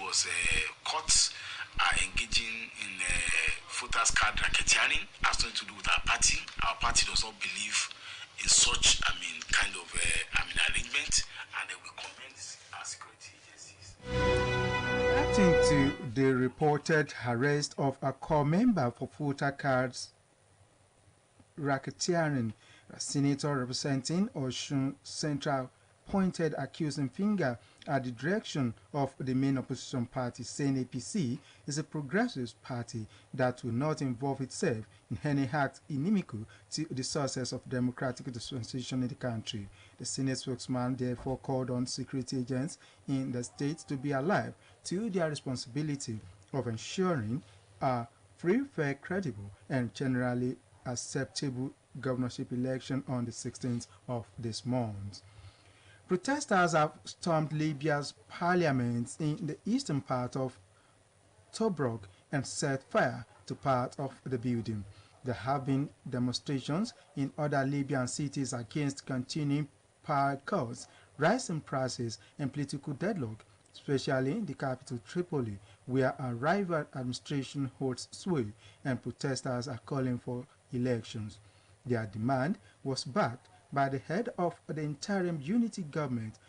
because courts are engaging in voters card racketeering, has nothing to do with our party. Our party does not believe in such, kind of, arrangement, and we commend our security agencies. Reacting to the reported arrest of a core member for voter cards racketeering, a senator representing Osun Central pointed accusing finger at the direction of the main opposition party, saying APC is a progressive party that will not involve itself in any act inimical to the success of democratic dispensation in the country. The Senate spokesman therefore called on security agents in the state to be alive to their responsibility of ensuring a free, fair, credible, and generally acceptable governorship election on the 16th of this month. Protesters have stormed Libya's parliament in the eastern part of Tobruk and set fire to part of the building. There have been demonstrations in other Libyan cities against continuing power cuts, rising prices, and political deadlock, especially in the capital Tripoli, where a rival administration holds sway and protesters are calling for elections. Their demand was backed by the head of the interim unity government,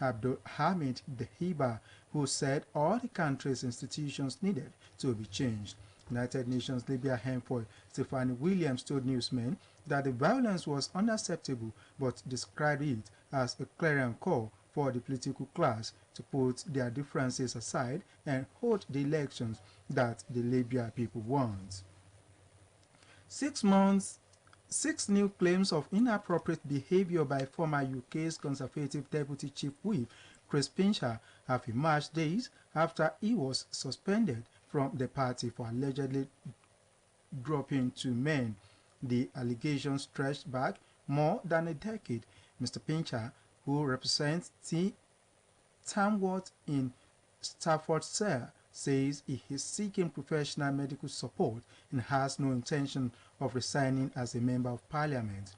Abdul Hamid Dehiba, who said all the country's institutions needed to be changed. United Nations Libya envoy Stephanie Williams told newsmen that the violence was unacceptable, but described it as a clarion call for the political class to put their differences aside and hold the elections that the Libya people want. 6 months 6 new claims of inappropriate behavior by former UK's Conservative Deputy Chief Whip Chris Pincher have emerged days after he was suspended from the party for allegedly dropping 2 men. The allegations stretched back more than a decade. Mr. Pincher, who represents Tamworth in Staffordshire, says he is seeking professional medical support and has no intention of resigning as a member of parliament.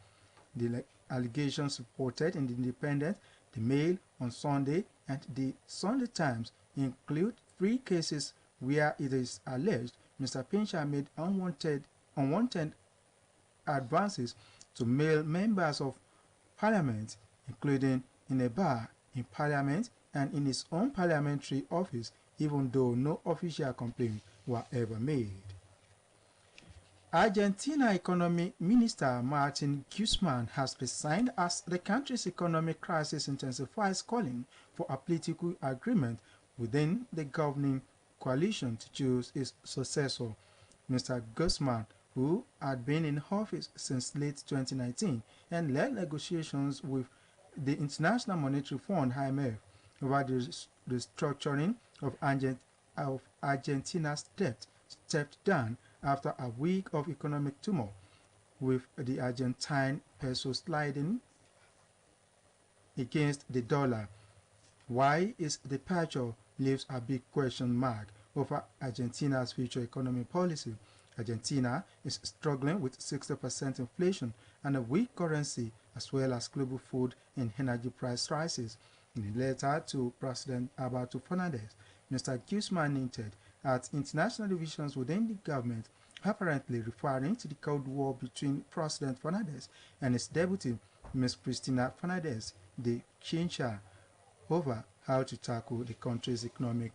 The allegations reported in the Independent, the Mail on Sunday, and the Sunday Times include 3 cases where it is alleged Mr. Pincher made unwanted advances to male members of parliament, including in a bar, in parliament, and in his own parliamentary office, even though no official complaints were ever made. Argentina Economy Minister Martin Guzman has resigned as the country's economic crisis intensifies, calling for a political agreement within the governing coalition to choose its successor. Mr. Guzman, who had been in office since late 2019 and led negotiations with the International Monetary Fund (IMF) over the restructuring of Argentina's debt, stepped down after a week of economic turmoil, with the Argentine peso sliding against the dollar. Why his departure leaves a big question mark over Argentina's future economic policy. Argentina is struggling with 60% inflation and a weak currency, as well as global food and energy price rises. In a letter to President Alberto Fernandez, Mr. Guzman hinted at international divisions within the government, apparently referring to the Cold War between President Fernandez and his deputy, Ms. Cristina Fernandez de Kirchner, over how to tackle the country's economic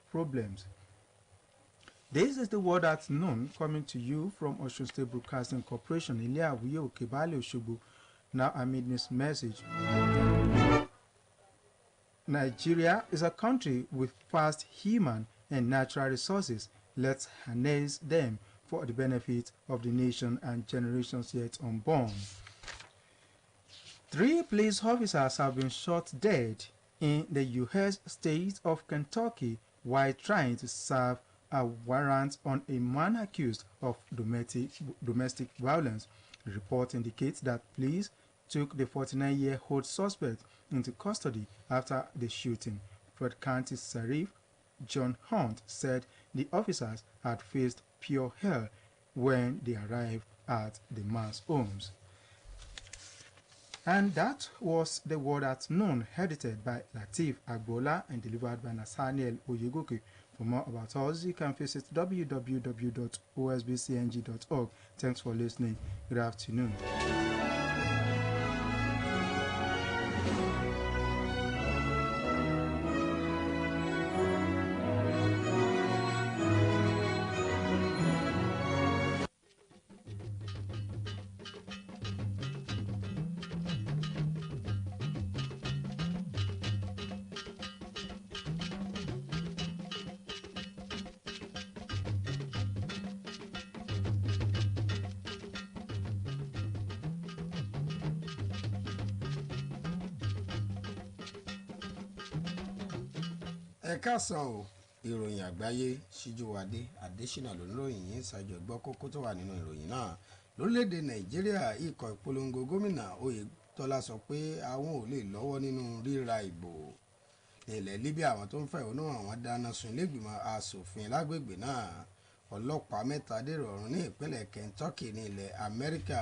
problems. This is the Word at Noon, coming to you from Osun State Broadcasting Corporation. Ilea Wuyo Kebale Oshobo. Now amid this message. Nigeria is a country with vast human and natural resources. Let's harness them for the benefit of the nation and generations yet unborn. 3 police officers have been shot dead in the U.S. state of Kentucky while trying to serve a warrant on a man accused of domestic violence. The report indicates that police took the 49-year-old suspect into custody after the shooting. Fred County Sheriff John Hunt said the officers had faced pure hell when they arrived at the man's homes. And that was The World at Noon, edited by Lateef Agbola and delivered by Nathaniel Oyegoke. For more about us, you can visit www.osbcng.org. Thanks for listening. Good afternoon. ẹ káàsán o ìròyìn àgbáyé Síjúwadé Adésínà ló ń ròyìn yín ṣáájú ẹgbọ́ kókó tó wà nínú ìròyìn náà. Lórílẹ̀‐èdè Nàìjíríà ikọ̀ ìpolongo gómìnà Oyètọ́lá sọ pé àwọn ò lè lọ́wọ́ nínú ríra ìbò. Ní ilẹ̀ Libya àwọn tó ń fẹ̀hónú hàn wọ́n dáná sun ilégbìmọ̀ asòfin lágbègbè náà. Ọlọ́pàá 3 dèrò ọ̀run ní ìpínlẹ̀ Kentucky ní ilẹ̀ Amẹ́ríkà.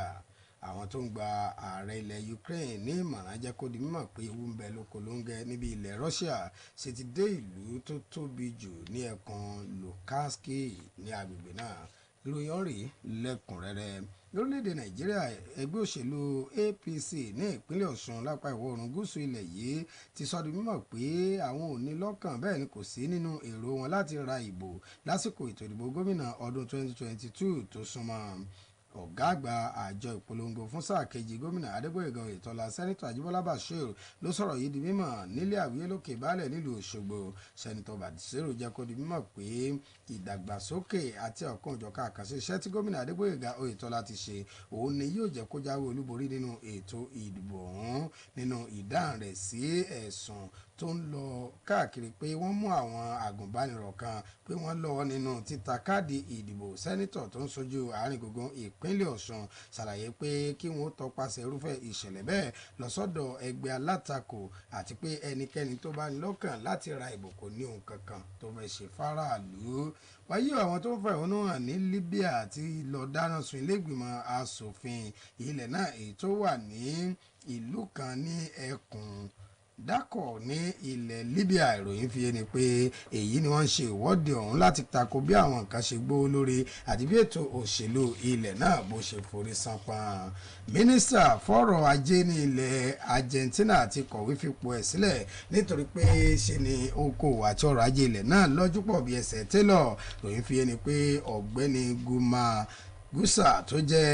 Àwọn tó ń gba ààrẹ ilẹ̀ Ukraine ní ìmọ̀ràn jẹ́ kó di mímọ̀ pé ewu ń bẹ lóko lóńgẹ́ níbi ilẹ̀ Russia ṣe ti dé ìlú tó tóbi jù ní ẹkùn Luhansk ní agbègbè náà. Ìròyìn ọ̀rẹ́ lẹ́kùnrẹ́rẹ́. Lórílẹ̀‐èdè Nàìjíríà ẹgbẹ́ òṣèlú APC ní ìpínlẹ̀ Ọ̀ṣun lápá ìwọ̀ oòrùn gúúsù ilẹ̀ yìí ti sọ di mímọ̀ pé àwọn ò ní lọ́kàn bẹ́ẹ̀ ni kò sí nínú èrò wọn láti ra ìbò lásìkò ètò ìdìbò gómìnà ọdún 2022 tó súnmọ́. Ọ̀gá àgbà àjọ ìpolongo fún sáà kejì gómìnà Adégbóyèga Oyètọ́lá sẹ́nitọ̀ Ajíbọ́lá Bashir ló sọ̀rọ̀ yìí di mímọ̀ nílé àwíyé lókè baálẹ̀ nílùú Òṣogbo. Sẹ́nitọ̀ Bashir jẹ́ kó di mímọ̀ pé ìdàgbàsókè àti ọ̀kan-ò-jọ̀kan àkànṣe iṣẹ́ tí gómìnà Adégbóyèga Oyètọ́lá ti ṣe òun ni yóò jẹ́ kó jáwé olúborí nínú ètò ìdìbò ọ̀hún nínú ìdáhùn rẹ̀ sí ẹ̀sùn tó ń lọ káàkiri pé wọ́n mú àwọn àgùnbánirọ̀ kan pé wọ́n lọ́wọ́ nínú títa káàdì ìdìbò. Sẹ́nitọ̀ tó ń sojú àárín gbùngbùn ìpínlẹ̀ Ọ̀ṣun ṣàlàyé pé kí wọ́n tọpasẹ̀ irúfẹ́ ìṣẹ̀lẹ̀ bẹ́ẹ̀ lọ sọ́dọ̀ ẹgbẹ́ alátakò àti pé ẹnikẹ́ni tó bá ní lọ́kàn láti ra ìbò kò ní ohun kankan tó fẹ́ ṣe fáráàlú. Wáyé àwọn tó ń fẹ̀hónú hàn ní Libya ti lọ dáná sun ilégbìmọ̀ asòfin ilẹ̀ náà èyí tó wà ní ìlú kan ní ẹkùn Dákọ̀ ní ilẹ̀ Libya. Ìròyìn fi ni pé èyí ni wọ́n ń ṣe ìwọ́de ọ̀hún láti tako bí àwọn nǹkan ṣe gbówó lórí àti bí ètò òṣèlú ilẹ̀ náà bó ṣe forí ṣánpọ́n. Mínísítà fọ́rọ̀ ajé ní ilẹ̀ Argentina ti kọ̀wé fipò ẹ̀ sílẹ̀ nítorí pé ṣe ni okòwò àti ọrọ̀ ajé ilẹ̀ náà lọ́jú pọ̀ bí ẹsẹ̀ télọ̀. Ìròyìn fi ni pé ọ̀gbẹ́ni Gusa tó jẹ́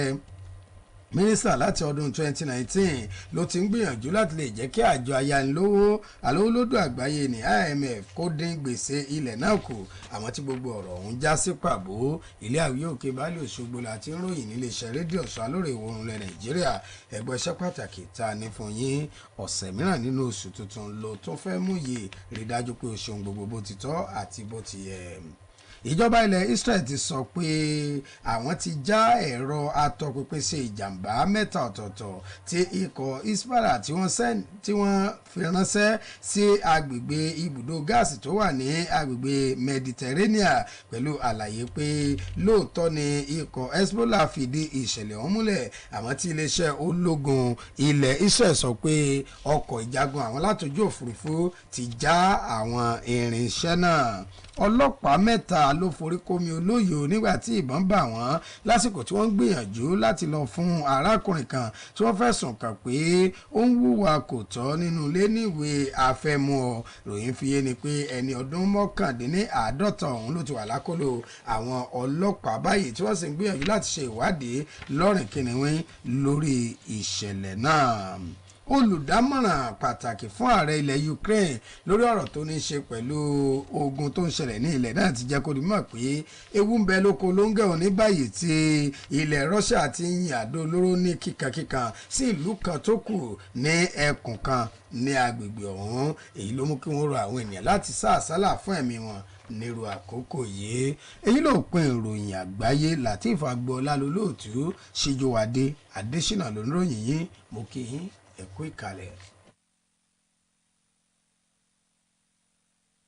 mínísítà láti ọdún 2019 ló ti ń gbìyànjú láti lè jẹ́ kí àjọ alówólódò àgbáyé ní IMF kó dín gbèsè ilẹ̀ náà kù, àmọ́ tí gbogbo ọ̀rọ̀ ọ̀hún já sí pàbó. Ilé àwíyé òkè baálé Òṣogbo láti ń ròyìn níléeṣẹ́ rédíò Ọ̀ṣun alóore ìwọ̀rùn ilẹ̀ Nàìjíríà. Ẹgbẹ́ iṣẹ́ pàtàkì ta ní fún yín ọ̀sẹ̀ mìíràn nínú oṣù tuntun ló tó fẹ́ mú yìí rí dájú pé o ṣeun gbogbo bó ti tọ́ àti bó ti yẹ. Ìjọba ilẹ̀ Israel ti sọ pé àwọn ti já ẹ̀rọ atọpinpin ṣe ìjàmbá 3 ọ̀tọ̀ọ̀tọ̀ tí ikọ̀ Hezbollah tí wọ́n fi ránṣẹ́ sí agbègbè ibùdó gáàsì tó wà ní agbègbè Mediterranean pẹ̀lú àlàyé pé lóòótọ́ ni ikọ̀ Hezbollah fìdí ìṣẹ̀lẹ̀ ọ̀hún múlẹ̀, àmọ́ tí iléeṣẹ́ ológun ilẹ̀ Israel sọ pé ọkọ̀ ìjagun àwọn látojú òfurufú ti já àwọn irinṣẹ́ náà. Ọlọ́pàá 3 ló forí kómi olóyò nígbà tí ìbọn bà wọ́n lásìkò tí wọ́n ń gbìyànjú láti lọ fún arákùnrin kan tí wọ́n fẹ̀sùn kàn pé ó ń hùwà kò tọ́ nínú ilé níwèé àfẹ̀mú ọ. Ròyìn fi yé ni pé ẹni ọdún 49 ọ̀hún ló ti wà lákòlò àwọn ọlọ́pàá báyìí tí wọ́n sì ń gbìyànjú láti ṣe ìwádìí lọ́rìn kìnìún lórí ìṣẹ̀lẹ̀ náà. Olùdámọ̀ràn pàtàkì fún ààrẹ ilẹ̀ Ukraine lórí ọ̀rọ̀ tó ní ṣe pẹ̀lú ogun tó ń ṣẹlẹ̀ ní ilẹ̀ náà ti jẹ́ kó di mọ̀ pé ewu ń bẹ lóko lóńgẹ́ òní báyìí tí ilẹ̀ Russia ti ń yin àdó olóró ní kíkankíkan sí ìlú kan tó kù ní ẹkùn kan ní agbègbè ọ̀hún. Èyí ló mú kí wọ́n rọ àwọn ènìyàn láti sá àsálà fún ẹ̀mí wọn nírú àkókò yìí. Èyí ló pin ìròyìn àgbáyé. Lateef Agboọlá lolóòtú, Síjúwadé Adésínà ló ń ròyìn yín. Mo kí yín ẹ kú ìkàlẹ̀.